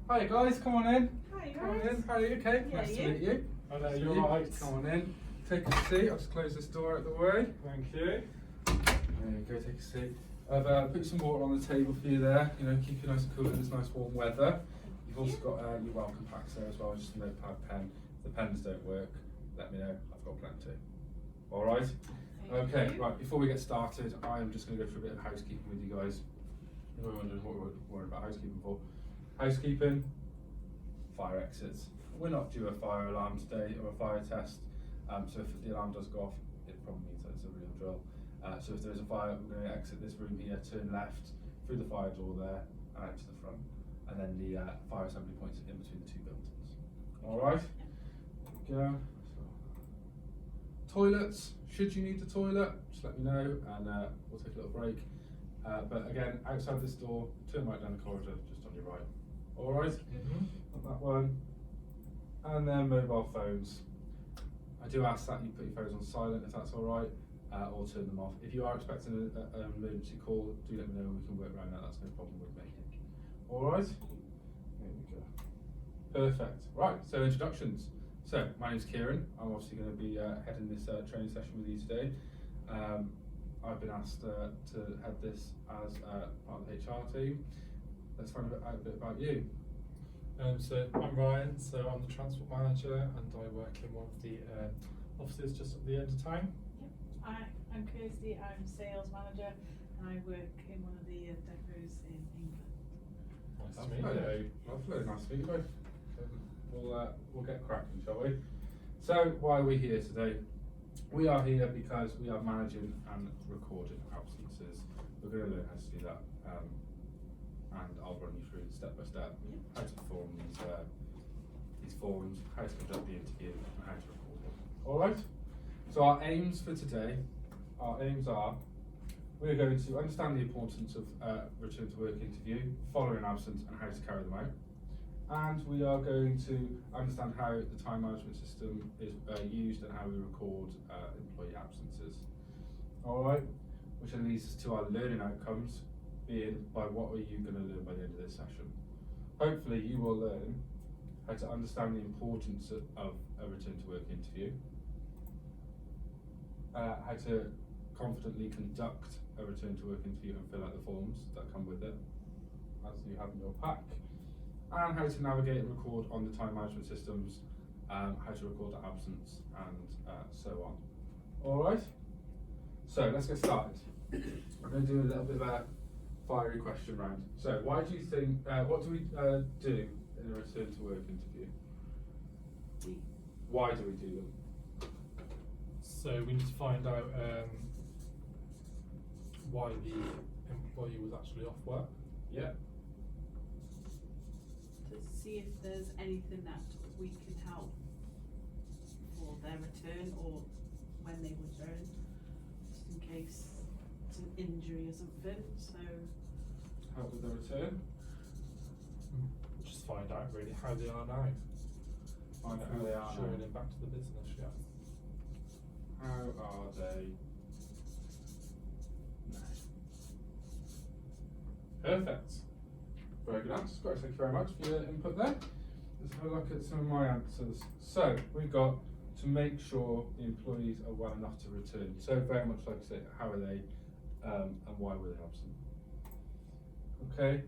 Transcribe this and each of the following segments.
Hi guys, come on in. Hi, Come on guys. in. How are you? Okay. Yeah, Nice to you? meet you. Hello, Nice to you're meet you. right. Come on in. Take a seat. I'll just close this door out the way. Thank you. There you go. Take a seat. I've put some water on the table for you there. You know, keep you nice and cool in this nice warm weather. You've also got your welcome packs there as well. Just a notepad, pen. If the pens don't work, let me know. I've got plenty. All right. Okay. you. Right. Before we get started, I'm just going to go through a bit of housekeeping with you guys. You're wondering what we're worried about housekeeping for. Housekeeping, fire exits. We're not due a fire alarm today or a fire test, so if the alarm does go off, it probably means that it's a real drill. So if there's a fire, we're going to exit this room here, turn left through the fire door there, and out to the front, and then the fire assembly points in between the two buildings. All right. There we go. Toilets. Should you need the toilet, just let me know, and we'll take a little break. But again, outside this door, turn right down the corridor, just on your right. All right, on that one. And then mobile phones. I do ask that you put your phones on silent if that's all right, or turn them off. If you are expecting an emergency call, do let me know and we can work around that. That's no problem with me. All right. There we go. Perfect. Right. So introductions. So my name's Kieran. I'm obviously going to be heading this training session with you today. I've been asked to head this as part of the HR team. Let's find out a bit about you. So I'm Ryan, so I'm the transport manager and I work in one of the offices just at the end of town. Yep. I'm Kirsty, I'm sales manager and I work in one of the depots in England. Nice to meet you. Lovely, nice to meet you both. We'll get cracking, shall we? So why are we here today? We are here because we are managing and recording absences. We're going to learn how to do that, and I'll run you through step by step how to perform these forms, how to conduct the interview, and how to record them. All right. So our aims for today, are we're going to understand the importance of return to work interview, following absence, and how to carry them out. And we are going to understand how the time management system is used and how we record employee absences. All right, which then leads us to our learning outcomes, being by what are you going to learn by the end of this session. Hopefully you will learn how to understand the importance of a return to work interview, how to confidently conduct a return to work interview and fill out the forms that come with it, as you have in your pack, and how to navigate and record on the time management systems, how to record the absence, and so on. All right. So let's get started. We're going to do a little bit of a fiery question round. So why do you think? What do we do in a return to work interview? Why do we do them? So we need to find out why the employee was actually off work. Yeah. To see if there's anything that we can help for their return or when they return, just in case it's an injury or something. So Help with the return. Just find out really how they are now. Find out how they are Showing now. them back to the business, yeah. How are they? No. Perfect. Very good answers, guys. Thank you very much for your input there. Let's have a look at some of my answers. So we've got to make sure the employees are well enough to return. So very much like I said, how are they and why were they absent? Okay.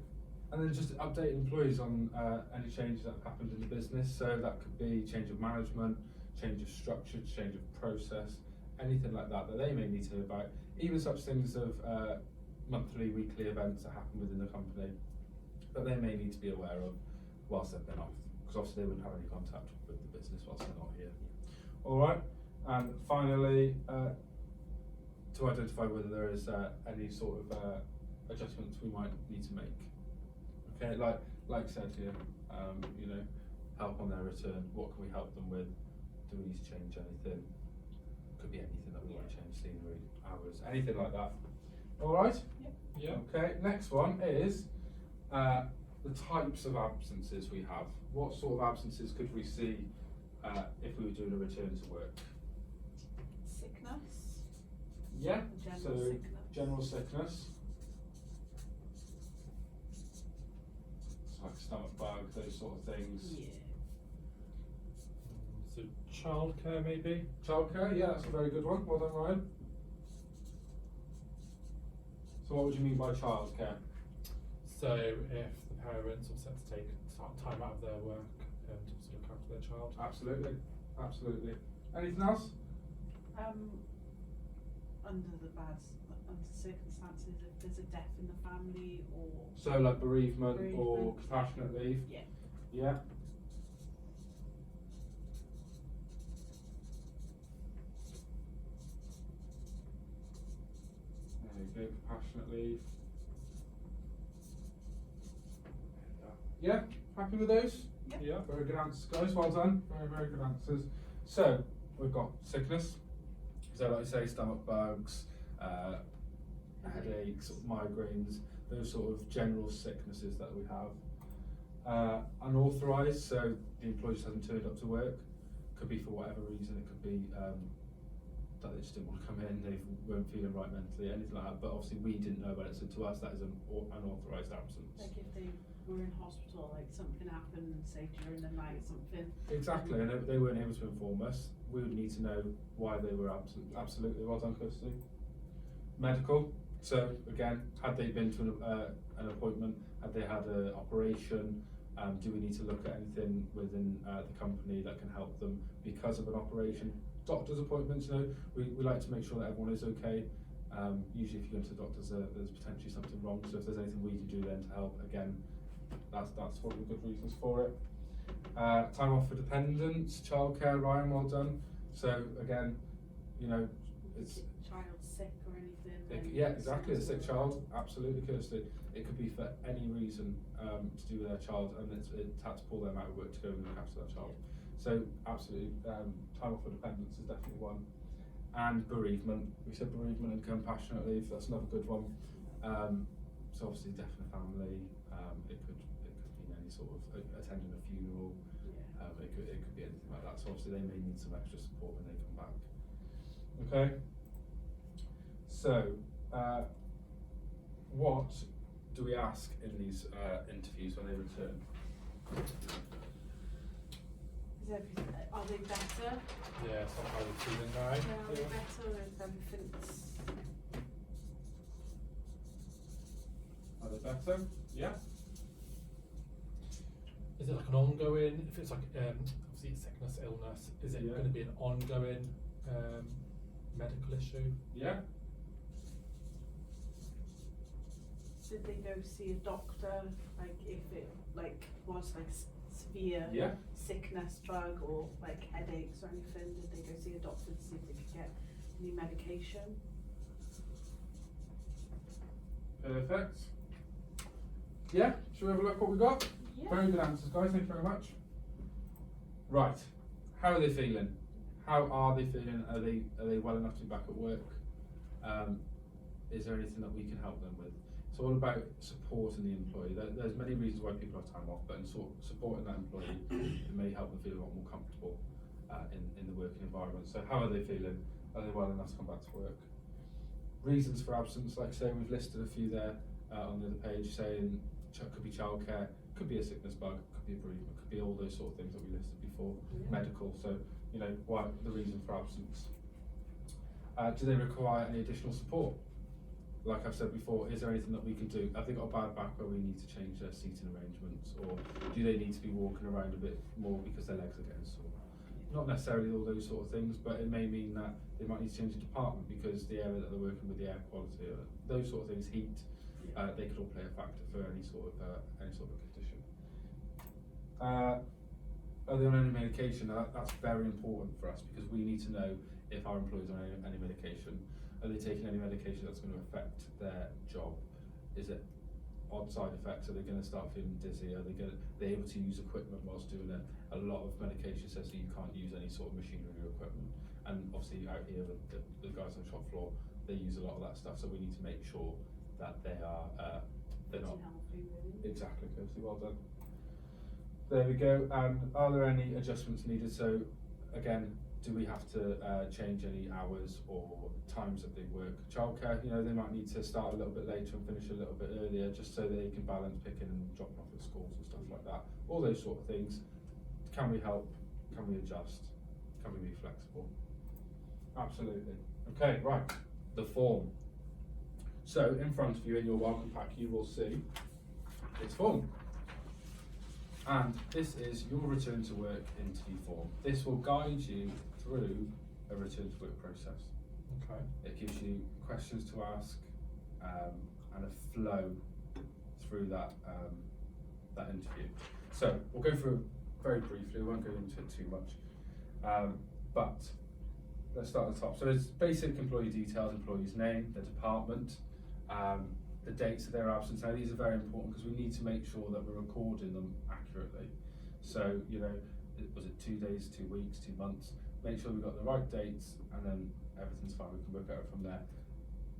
And then just update employees on any changes that have happened in the business. So that could be change of management, change of structure, change of process, anything like that that they may need to know about. Even such things of monthly, weekly events that happen within the company that they may need to be aware of whilst they've been off, because obviously they wouldn't have any contact with the business whilst they're not here. All right, and finally, to identify whether there is any sort of adjustments we might need to make. Okay, like I said here, you know, help on their return. What can we help them with? Do we need to change anything? Could be anything that we want to change, scenery, hours, anything like that. All right. Yep. Yeah. Okay. Next one is the types of absences we have. What sort of absences could we see if we were doing a return to work? sickness. Yeah. General So sickness. general sickness. like stomach bug, those sort of things. Yeah. So childcare maybe? Childcare, yeah, that's a very good one. Well done, Ryan. So what would you mean by childcare? So if the parents are set to take time out of their work to sort of look after their child. Absolutely, absolutely. Anything else? Under circumstances, if there's a death in the family or. So like bereavement or Bereavement. compassionate leave? Yeah. Yeah. There you go, compassionate leave. Yeah, happy with those? Yep. Yeah, very good answers, guys. Well done. Very, very good answers. So, we've got sickness. So, like I say, stomach bugs, headaches, migraines, those sort of general sicknesses that we have. Unauthorised, so the employee just hasn't turned up to work. Could be for whatever reason. It could be that they just didn't want to come in, they weren't feeling right mentally, anything like that. But obviously, we didn't know about it, so to us, that is an unauthorised absence. Like if they were in hospital, like something happened, say during the night, something. Exactly, and they weren't able to inform us. We would need to know why they were absent. Absolutely, well done, Kirsty. Medical. So again, had they been to an appointment, had they had an operation, do we need to look at anything within the company that can help them because of an operation? Doctor's appointments, you know, we like to make sure that everyone is okay. Usually if you go to the doctors, there's potentially something wrong, so if there's anything we can do then to help, again, that's one of the good reasons for it. Time off for dependents, childcare, Ryan, well done. So again, you know, it's Child sick or anything. yeah, exactly, a sick child, absolutely, Kirsty. It could be for any reason to do with their child, and it's had to pull them out of work to go and look after that child. So absolutely, time off for dependents is definitely one. And bereavement, we said bereavement and compassionate leave, that's another good one. So obviously death in the family, it could mean any sort of attending a funeral, it could be anything like that. So obviously they may need some extra support when they come back. Okay. So, what do we ask in these interviews when they return? Are they better? Yeah, so how are you feeling now? Yeah, are they better if everything's. Are they better? Yeah. Is it like an ongoing, if it's like obviously sickness, illness, is it going to be an ongoing medical issue? Yeah. Did they go see a doctor, like if it was severe sickness, bug or like headaches or anything? Did they go see a doctor to see if they could get any medication? Perfect. Yeah, shall we have a look what we got? Yeah. Very good answers, guys, thank you very much. Right, how are they feeling? How are they feeling? Are they well enough to be back at work? Is there anything that we can help them with? It's all about supporting the employee. There's many reasons why people have time off, but in supporting that employee, it may help them feel a lot more comfortable in the working environment. So how are they feeling? Are they well enough to come back to work? Reasons for absence, like say we've listed a few there on the other page, saying could be childcare, could be a sickness bug, could be a bereavement, could be all those sort of things that we listed before. Medical, so you know why the reason for absence. Do they require any additional support? Like I've said before, is there anything that we can do? Have they got a bad back where we need to change their seating arrangements, or do they need to be walking around a bit more because their legs are getting sore? Not necessarily all those sort of things, but it may mean that they might need to change the department because the area that they're working with, the air quality, or those sort of things, heat, they could all play a factor for any sort of condition. Are they on any medication? That's very important for us because we need to know if our employees are on any medication. Are they taking any medication that's going to affect their job? Is it odd side effects? Are they going to start feeling dizzy? Are they able to use equipment whilst doing it? A lot of medication says that you can't use any sort of machinery or equipment. And obviously out here, the guys on the shop floor, they use a lot of that stuff. So we need to make sure that they're not Healthy, really. Exactly, Kirsty, well done. There we go. And are there any adjustments needed? So again, do we have to change any hours or times that they work? Childcare, you know, they might need to start a little bit later and finish a little bit earlier, just so that they can balance picking and dropping off at schools and stuff like that. All those sort of things. Can we help? Can we adjust? Can we be flexible? Absolutely. Okay, right. The form. So in front of you in your welcome pack, you will see this form. And this is your return to work interview form. This will guide you through a return to work process. Okay. It gives you questions to ask and a flow through that that interview. So we'll go through it very briefly. We won't go into it too much, but let's start at the top. So there's basic employee details: employee's name, their department, the dates of their absence. Now these are very important because we need to make sure that we're recording them accurately. So, you know, was it 2 days, 2 weeks, 2 months? Make sure we've got the right dates, and then everything's fine. We can work out from there.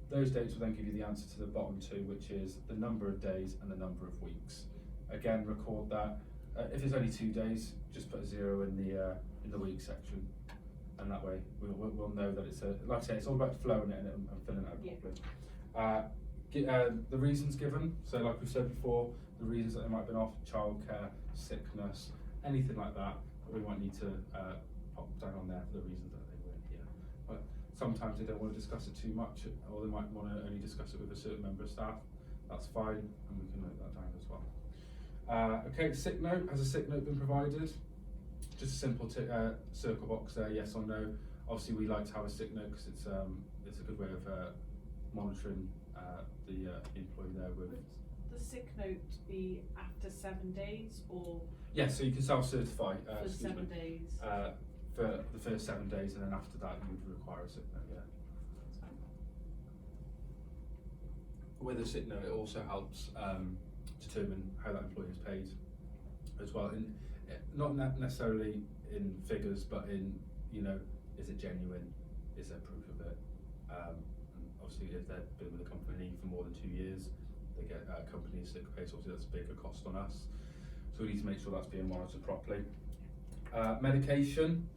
Those dates will then give you the answer to the bottom two, which is the number of days and the number of weeks. Again, record that. If it's only 2 days, just put a 0 in the week section, and that way we'll know that it's like I say, it's all about flowing it and filling it out properly. The reasons given, so like we said before, the reasons that they might have been off: childcare, sickness, anything like that, we might need to pop down on there for the reasons that they weren't here. But sometimes they don't want to discuss it too much, or they might want to only discuss it with a certain member of staff. That's fine, and we can note that down as well. Okay, sick note. Has a sick note been provided? Just a simple circle box there, yes or no. Obviously, we like to have a sick note because it's a good way of monitoring the employee there with. Would the sick note be after 7 days or? Yeah, so you can self-certify for 7 days. For the first 7 days, and then after that you would require a sick note. Yeah. That's fine. With a sick note, it also helps determine how that employee is paid as well. In not necessarily in figures, but in, you know, is it genuine? Is there proof of it? And obviously, if they've been with the company for more than 2 years, they get company sick pay. So obviously, that's a bigger cost on us. So we need to make sure that's being monitored properly. Medication.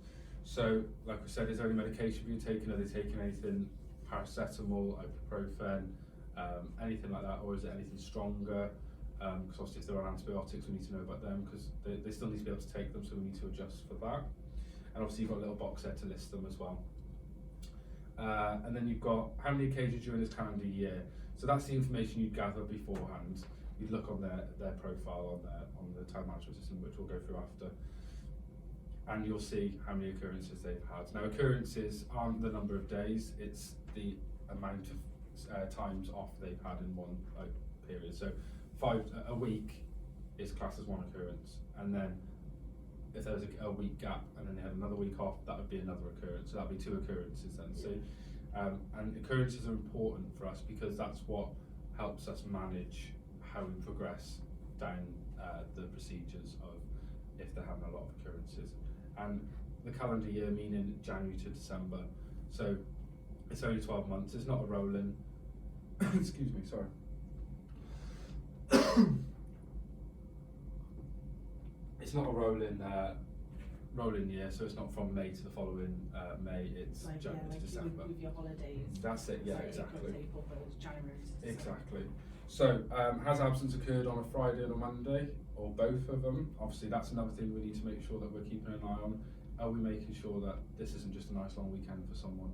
So, like we said, is there any medication being taken? Are they taking anything, paracetamol, ibuprofen, anything like that, or is it anything stronger? Because obviously if they're on antibiotics, we need to know about them, because they still need to be able to take them, so we need to adjust for that. And obviously you've got a little box there to list them as well. And then you've got how many occasions during this calendar year. So that's the information you'd gather beforehand. You'd look on their profile on the time management system, which we'll go through after. And you'll see how many occurrences they've had. Now, occurrences aren't the number of days, it's the amount of times off they've had in one period. So a week is classed as one occurrence, and then if there was a week gap and then they had another week off, that would be another occurrence. So that'd be 2 occurrences then. So, and occurrences are important for us because that's what helps us manage how we progress down the procedures of if they're having a lot of occurrences. And the calendar year meaning January to December. So it's only 12 months. It's not a rolling. Excuse me. Sorry. It's not a rolling year, so it's not from May to the following May. It's like, January like to December. with your holidays. That's it. Yeah, So exactly. April, but it's January to December. Exactly. So, has absence occurred on a Friday and a Monday, or both of them? Obviously, that's another thing we need to make sure that we're keeping an eye on. Are we making sure that this isn't just a nice long weekend for someone?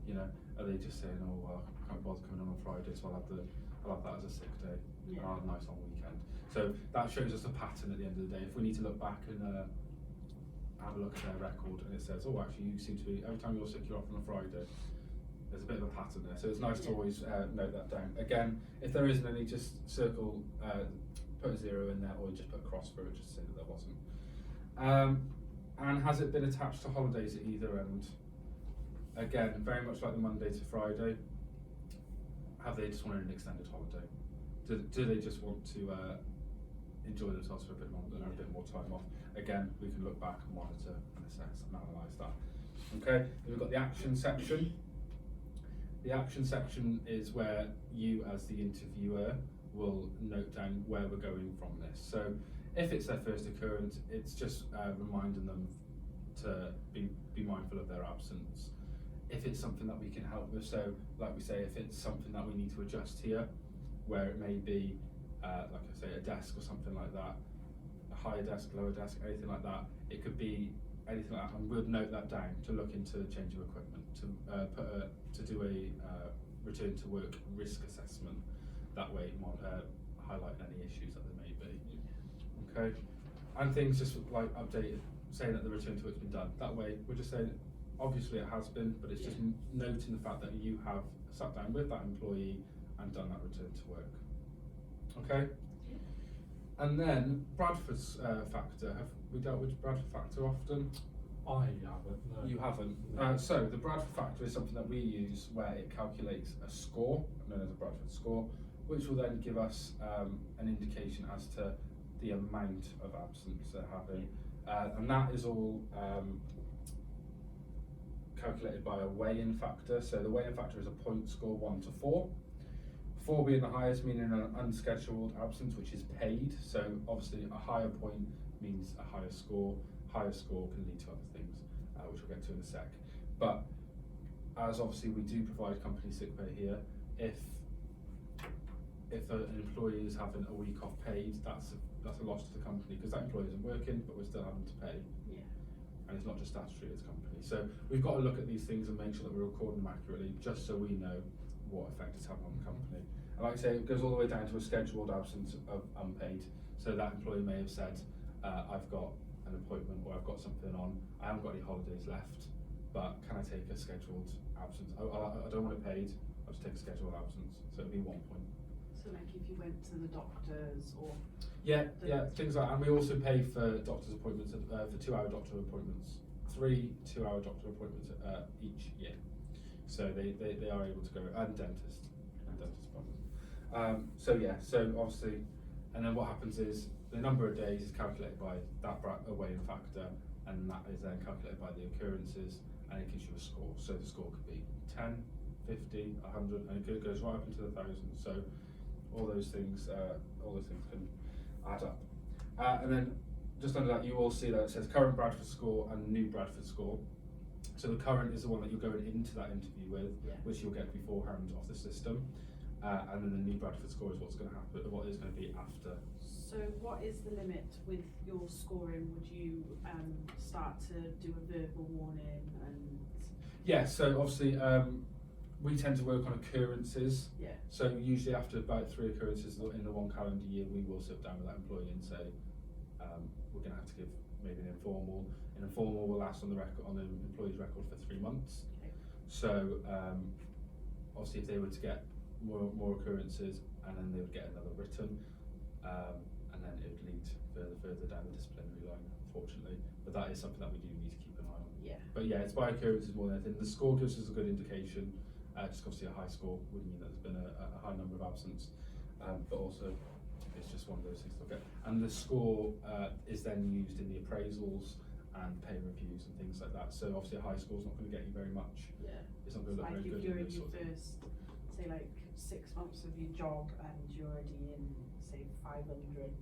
You know, are they just saying, "Oh, well, I can't bother coming on Friday, so I'll have that as a sick day, and I'll have a nice long weekend." So that shows us a pattern at the end of the day. If we need to look back and have a look at their record, and it says, "Oh, actually, you seem to be every time you're sick, you're off on a Friday." There's a bit of a pattern there, so it's nice to always note that down. Again, if there isn't any, just circle, put a 0 in there, or just put a cross through it, just to say that there wasn't. And has it been attached to holidays at either end? Again, very much like the Monday to Friday. Have they just wanted an extended holiday? Do they just want to enjoy themselves for a bit longer and have a bit more time off? Again, we can look back and monitor and assess and analyse that. Okay, then we've got the action section. The action section is where you, as the interviewer, will note down where we're going from this. So if it's their first occurrence, it's just reminding them to be mindful of their absence. If it's something that we can help with, so like we say, if it's something that we need to adjust here, where it may be, like I say, a desk or something like that, a higher desk, lower desk, anything like that, it could be anything like that, and we'll note that down to look into change of equipment, to do a return to work risk assessment. That way, highlight any issues that there may be. Okay, and things just like updated, saying that the return to work's been done. That way, we're just saying, obviously it has been, but it's just noting the fact that you have sat down with that employee and done that return to work. Okay? And then Bradford's factor. Have we dealt with Bradford factor often? I haven't, no. You haven't. No. So the Bradford factor is something that we use where it calculates a score, known as a Bradford score, which will then give us an indication as to the amount of absence they're having. And that is all calculated by a weigh-in factor. So the weigh-in factor is a point score 1 to 4. 4 being the highest, meaning an unscheduled absence, which is paid. So obviously a higher point means a higher score. Higher score can lead to other things, which we'll get to in a sec. But as obviously we do provide company sick pay here, if an employee is having a week off paid, that's a loss to the company, because that employee isn't working, but we're still having to pay. Yeah. And it's not just statutory, it's company. So we've got to look at these things and make sure that we're recording them accurately, just so we know what effect it's having on the company. And like I say, it goes all the way down to a scheduled absence of unpaid. So that employee may have said, I've got an appointment, or I've got something on, I haven't got any holidays left, but can I take a scheduled absence? I don't want it paid, I'll just take a scheduled absence. So it'll be 1 point. So like if you went to the doctors or... Yeah, things like that. And we also pay for doctor's appointments, for 2-hour doctor appointments, 3 2-hour doctor appointments each year. So they are able to go, and dentist appointments. So obviously, and then what happens is the number of days is calculated by that weigh-in factor, and that is then calculated by the occurrences, and it gives you a score. So the score could be 10, 50, 100, and it goes right up into the thousands. So all those things can add up. And then just under that, you will see that it says current Bradford score and new Bradford score. So the current is the one that you're going into that interview with, which you'll get beforehand off the system. And then the new Bradford score is what's going to happen, what is going to be after. So what is the limit with your scoring? Would you start to do a verbal warning and? Yeah, so obviously we tend to work on occurrences. Yeah. So usually after about 3 occurrences in the 1 calendar year, we will sit down with that employee and say, we're going to have to give maybe an informal. An informal will last on the employee's record for 3 months. Okay. So obviously if they were to get more occurrences, and then they would get another written, and then it would lead further down the disciplinary line, unfortunately. But that is something that we do need to keep an eye on. Yeah. But yeah, it's by occurrences more than anything. The score gives us a good indication. Just obviously a high score would mean that there's been a high number of absence, but also it's just one of those things to look at. And the score is then used in the appraisals and pay reviews and things like that. So obviously a high score is not going to get you very much. Yeah. It's not going to look very good. Like if you're in your first, say like 6 months of your job and you're already in say 500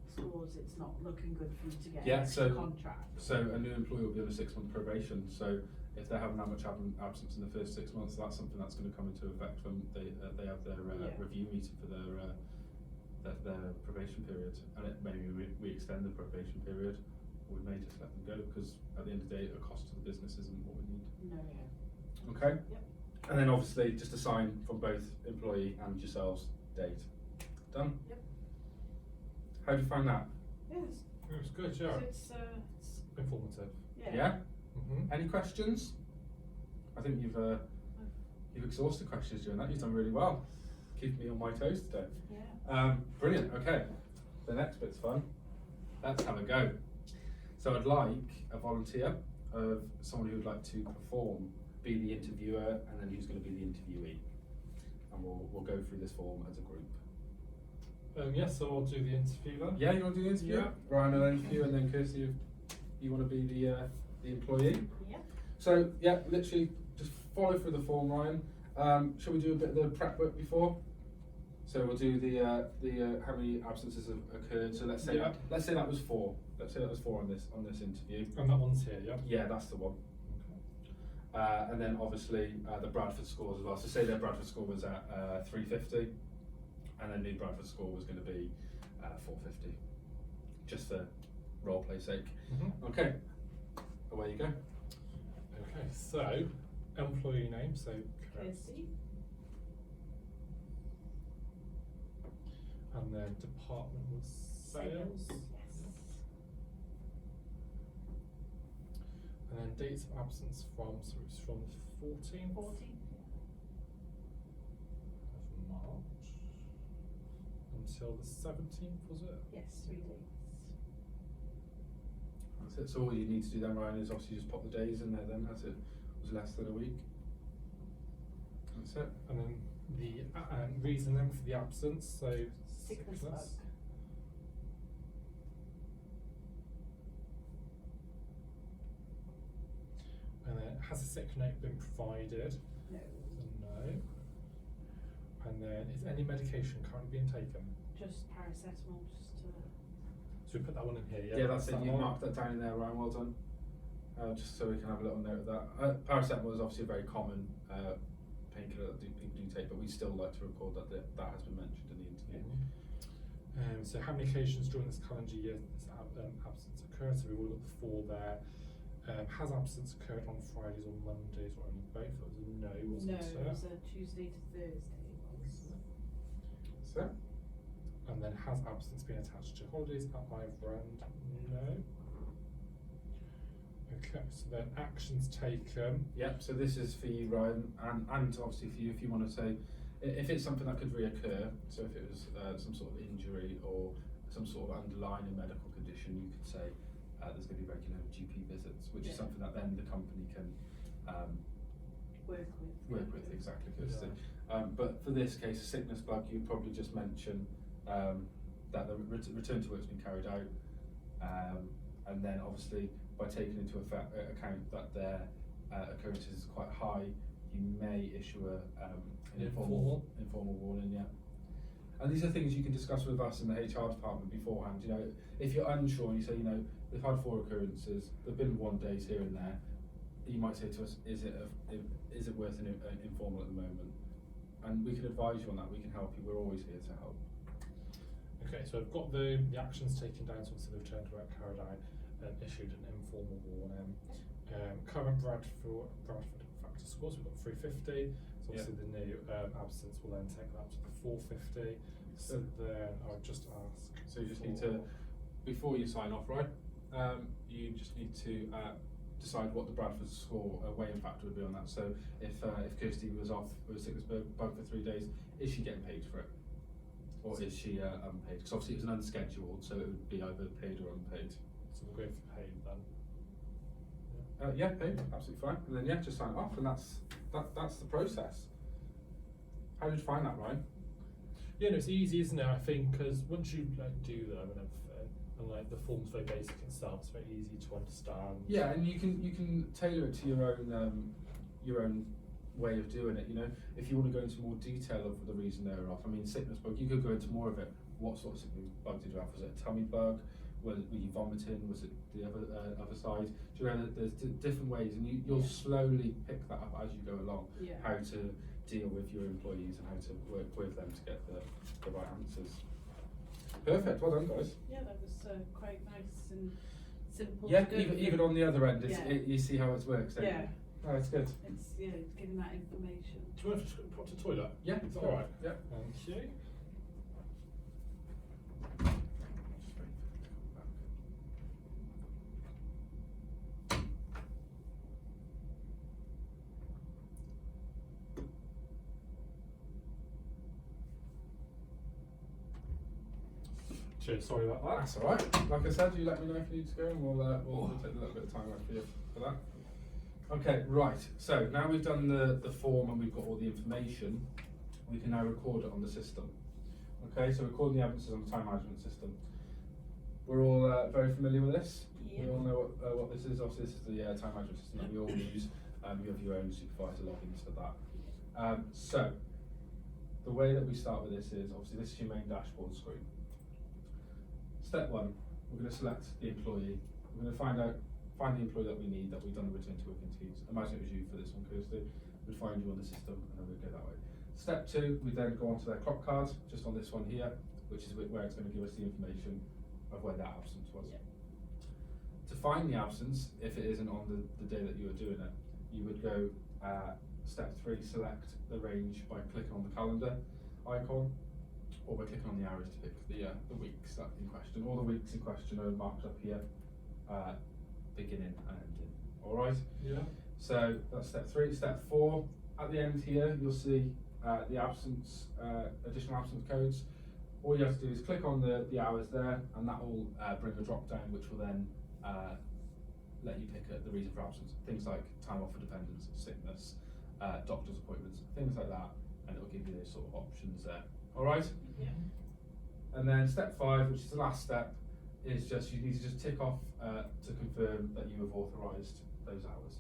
scores, it's not looking good for you to get an extra contract. So a new employee will be on a 6-month probation. So if they're having that much absence in the first 6 months, that's something that's going to come into effect when they have their review meeting for their probation period. And maybe we extend the probation period, or we may just let them go, because at the end of the day, a cost to the business isn't what we need. No, yeah. Okay. Yep. And then obviously just assign from both employee and yourselves date. Done? Yep. How do you find that? Yes. It was good, yeah. It's informative. Yeah? Mm-hmm. Any questions? I think you've exhausted questions during that. You've done really well. Keep me on my toes today. Yeah. Brilliant. Okay. The next bit's fun. Let's have a go. So I'd like a volunteer of someone who would like to perform, be the interviewer, and then who's going to be the interviewee. And we'll go through this form as a group. Yes, so I'll do the interview then. Yeah, you want to do the interview? Yeah. Ryan will interview, and then Kirsty, if you want to be the employee. Yeah. So yeah, literally just follow through the form, Ryan. Shall we do a bit of the prep work before? So we'll do the how many absences have occurred. So let's say Yeah. let's say that was 4. Let's say that was 4 on this interview. And that one's here, yeah? Yeah, that's the one. And then obviously the Bradford scores as well. So say their Bradford score was at 350, and then New Bradford score was going to be 450, just for role play sake. Okay, away you go. Okay, so employee name, so Kirsty. and then department was sales. Yes. And then dates of absence from, so it was from the 14th 14. of March until the 17th, was it? Yes, 3 days. That's it. So all you need to do then, Ryan, is obviously just pop the days in there. Then as it was less than a week. That's it. And then the reason then for the absence, so Sickness bug. And then has a sick note been provided? No. No. And then is any medication currently being taken? Just paracetamol, just to. So we put that one in here, Yeah, that's it. that You one. marked that down in there, Ryan. Well done. Just so we can have a little note of that. Paracetamol is obviously a very common painkiller that people do take, but we still like to record that that has been mentioned in the interview. So how many occasions during this calendar year has absence occurred? So we will look for there. Has absence occurred on Fridays or Mondays or only both? It was a no, wasn't No, it? it was a Tuesday to Thursday. It was. So, And then has absence been attached to holidays at either end? No. Okay, so then actions taken. yep. So this is for you, Ryan, and obviously for you if you want to say if it's something that could reoccur. So if it was some sort of injury or some sort of underlying medical condition, you could say there's going to be regular GP visits, which is Yeah. something that then the company can Work with. exactly. Kirsty. But for this case, a sickness bug, you'd probably just mention that the return to work's been carried out, and then obviously by taking into account that their occurrence is quite high, you may issue an informal warning. Yeah. And these are things you can discuss with us in the HR department beforehand. You know, if you're unsure, you say, you know, they've had 4 occurrences, there've been 1 days here and there. You might say to us, is it worth an informal at the moment? And we can advise you on that. We can help you. We're always here to help. Okay, so I've got the actions taken down, so obviously the return to work carried out and issued an informal warning. Current Bradford factor scores, we've got 350. So obviously the new absence will then take that up to the 450. So then I'll just ask. So you just need to, before you sign off, right? You just need to decide what the Bradford score weighing factor would be on that. So if Kirsty was off with a sickness bug for 3 days, is she getting paid for it, or is she unpaid? Because obviously it was an unscheduled, so it would be either paid or unpaid. So we'll go for paid then. Yeah, paid, absolutely fine. And then yeah, just sign it off, and that's the process. How did you find that, Ryan? Yeah, no, it's easy, isn't it? I think because once you do them and everything, and the form's very basic itself, it's very easy to understand. Yeah, and you can tailor it to your own way of doing it. You know, if you want to go into more detail of the reason they're off. I mean, sickness bug, you could go into more of it. What sort of sickness bug did you have? Was it a tummy bug? Were you vomiting? Was it the other side? Do you know that there's different ways, and you'll slowly pick that up as you go along. Yeah. How to deal with your employees and how to work with them to get the right answers. Perfect. Well done, guys. Yeah, that was quite nice and simple. Yeah, to go even through. on the other end, Yeah. you see how it works, don't Yeah. you? Oh, it's good. It's giving that information. Do you want to just pop to the toilet? Yeah, Is it's that good. alright? Yeah. Thank you. Cheers, sorry about that. That's all right. Like I said, you let me know if you need to go, and we'll take a little bit of time out for you for that. Okay, right. So now we've done the form and we've got all the information, we can now record it on the system. Okay, so recording the evidences on the time management system. We're all very familiar with this. Yeah. We all know what this is. Obviously, this is the time management system that we all use. You have your own supervisor logins for that. So the way that we start with this is, obviously this is your main dashboard screen. Step one, we're going to select the employee. We're going to find the employee that we need, that we've done the return to work interviews. Imagine it was you for this one, Kirsty. We'd find you on the system and then we'd go that way. Step two, we then go onto their clock card, just on this one here, which is where it's going to give us the information of where that absence was. Yeah. To find the absence, if it isn't on the day that you were doing it, you would go step three, select the range by clicking on the calendar icon, or by clicking on the arrows to pick the weeks that in question. All the weeks in question are marked up here, beginning and ending. All right. Yeah. So that's step three. Step four, at the end here, you'll see the absence, additional absence codes. All you have to do is click on the hours there, and that will bring a drop down, which will then let you pick the reason for absence. Things like time off for dependents, sickness, doctor's appointments, things like that, and it will give you those sort of options there. All right. Yeah. And then step five, which is the last step, is just you need to just tick off to confirm that you have authorised those hours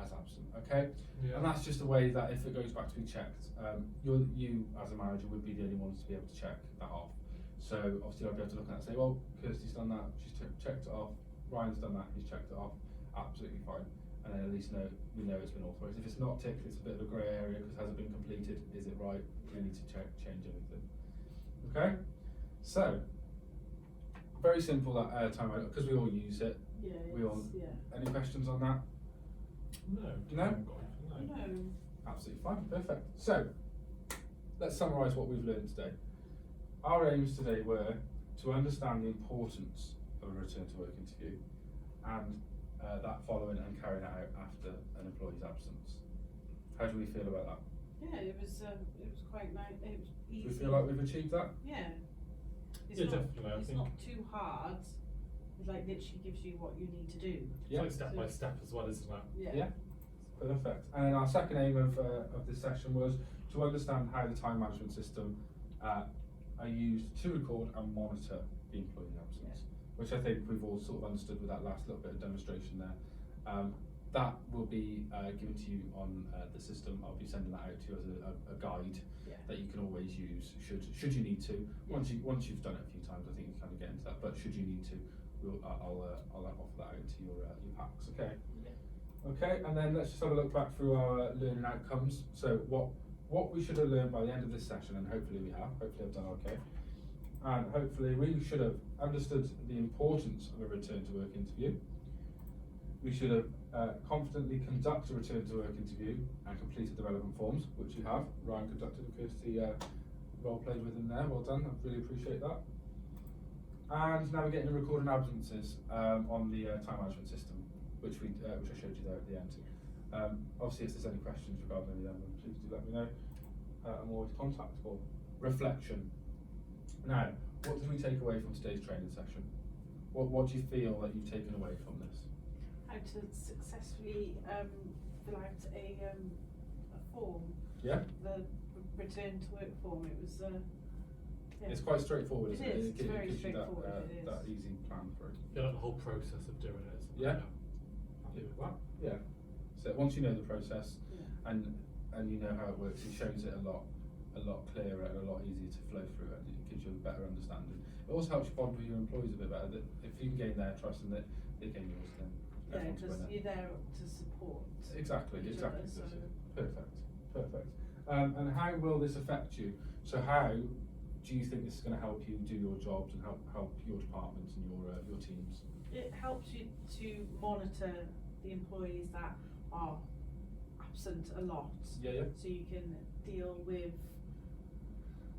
as absent. Okay. Yeah. And that's just a way that if it goes back to be checked, you as a manager would be the only ones to be able to check that off. So obviously I'll be able to look at that and say, well, Kirsty's done that, she's checked it off. Ryan's done that, he's checked it off. Absolutely fine. And then at least we know it's been authorised. If it's not ticked, it's a bit of a grey area because has it been completed? Is it right? We need to change anything. Okay. So very simple that time because we all use it. Yeah. We all. Yeah. Any questions on that? No. No? I haven't got anything, no. No. Absolutely fine, perfect. So, let's summarise what we've learned today. Our aims today were to understand the importance of a return to work interview and that following and carrying it out after an employee's absence. How do we feel about that? Yeah, it was quite nice. It was easy. Do we feel like we've achieved that? Yeah. It's Yeah, not, definitely, I It's think- not too hard. It like literally gives you what you need to do. It's like step by step as well, isn't it? Yeah. Perfect. And then our second aim of this session was to understand how the time management system are used to record and monitor the employee absence, which I think we've all sort of understood with that last little bit of demonstration there. That will be given to you on the system. I'll be sending that out to you as a guide that you can always use should you need to. Once you've done it a few times, I think you kind of get into that. But should you need to, I'll offer that out to your packs. Okay. Okay, and then let's just have a look back through our learning outcomes. So what we should have learned by the end of this session, and hopefully we have, hopefully I've done okay. And hopefully we should have understood the importance of a return to work interview. We should have confidently conducted a return to work interview and completed the relevant forms, which you have. Ryan conducted, of course, the role played with him there. Well done, I really appreciate that. And navigating and recording absences on the time management system, which I showed you there at the end. Obviously, if there's any questions regarding any of them, please do let me know. I'm always contactable. Reflection. Now, what did we take away from today's training session? What do you feel that you've taken away from this? How to successfully fill out a form. Yeah? The return to work form. It was. Yeah. It's quite straightforward, isn't it? It is. It It's very gives you straightforward. It is. that easy plan through. Yeah, like the whole process of doing it. Isn't it? Yeah. Happy with that. Yeah. So once you know the process Yeah. and you know how it works, it shows it a lot clearer and a lot easier to flow through, and it gives you a better understanding. It also helps you bond with your employees a bit better. That if you can gain their trust and that they gain yours, then Yeah, everyone's because winning. you're there to support. Exactly. each Exactly. other, so. Perfect. And how will this affect you? So how do you think this is going to help you do your jobs and help your departments and your teams? It helps you to monitor the employees that are absent a lot. Yeah. So you can deal with,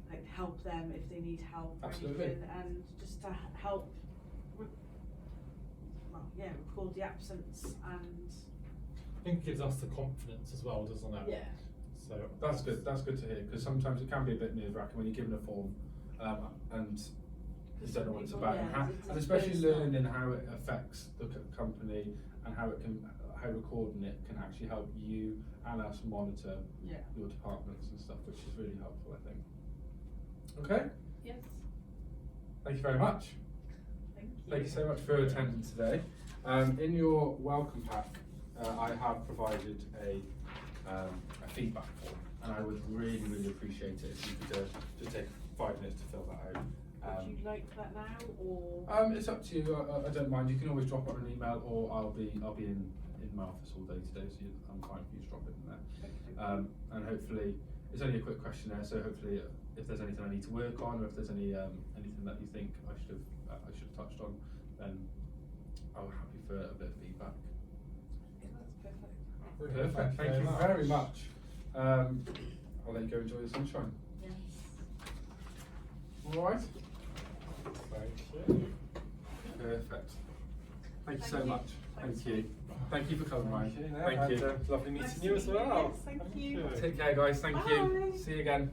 like, help them if they need help or Absolutely. anything, and just to help record the absence and. I think it gives us the confidence as well, doesn't it? Yeah. So That's good. That's good to hear, because sometimes it can be a bit nerve-wracking when you're given a form and you don't know what it's about, and especially learning how it affects the company and how recording it can actually help you and us monitor your departments and stuff, which is really helpful, I think. Okay. Yes. Thank you very much. Thank you. Thank you so much for attending today. In your welcome pack, I have provided a feedback form, and I would really, really appreciate it if you could just take 5 minutes to fill that out. Would you like that now, or? It's up to you. I don't mind. You can always drop it on an email, or I'll be in my office all day today, so I'm fine for you to drop it in there. Okay. And hopefully, it's only a quick questionnaire, so hopefully, if there's anything I need to work on, or if there's anything that you think I should have touched on, then I'm happy for a bit of feedback. Yeah, that's perfect. Brilliant. Perfect. Thank you very much. I'll let you go enjoy the sunshine. Yes. All right. Thank you. Perfect. Thank you so Thank you. much. Thanks. Thank you. Thank you for coming, Ryan. Thank you. Thank you. Lovely meeting Nice you to as meet you. well. Yes, thank you. Take care, guys. Thank you. Bye. See you again.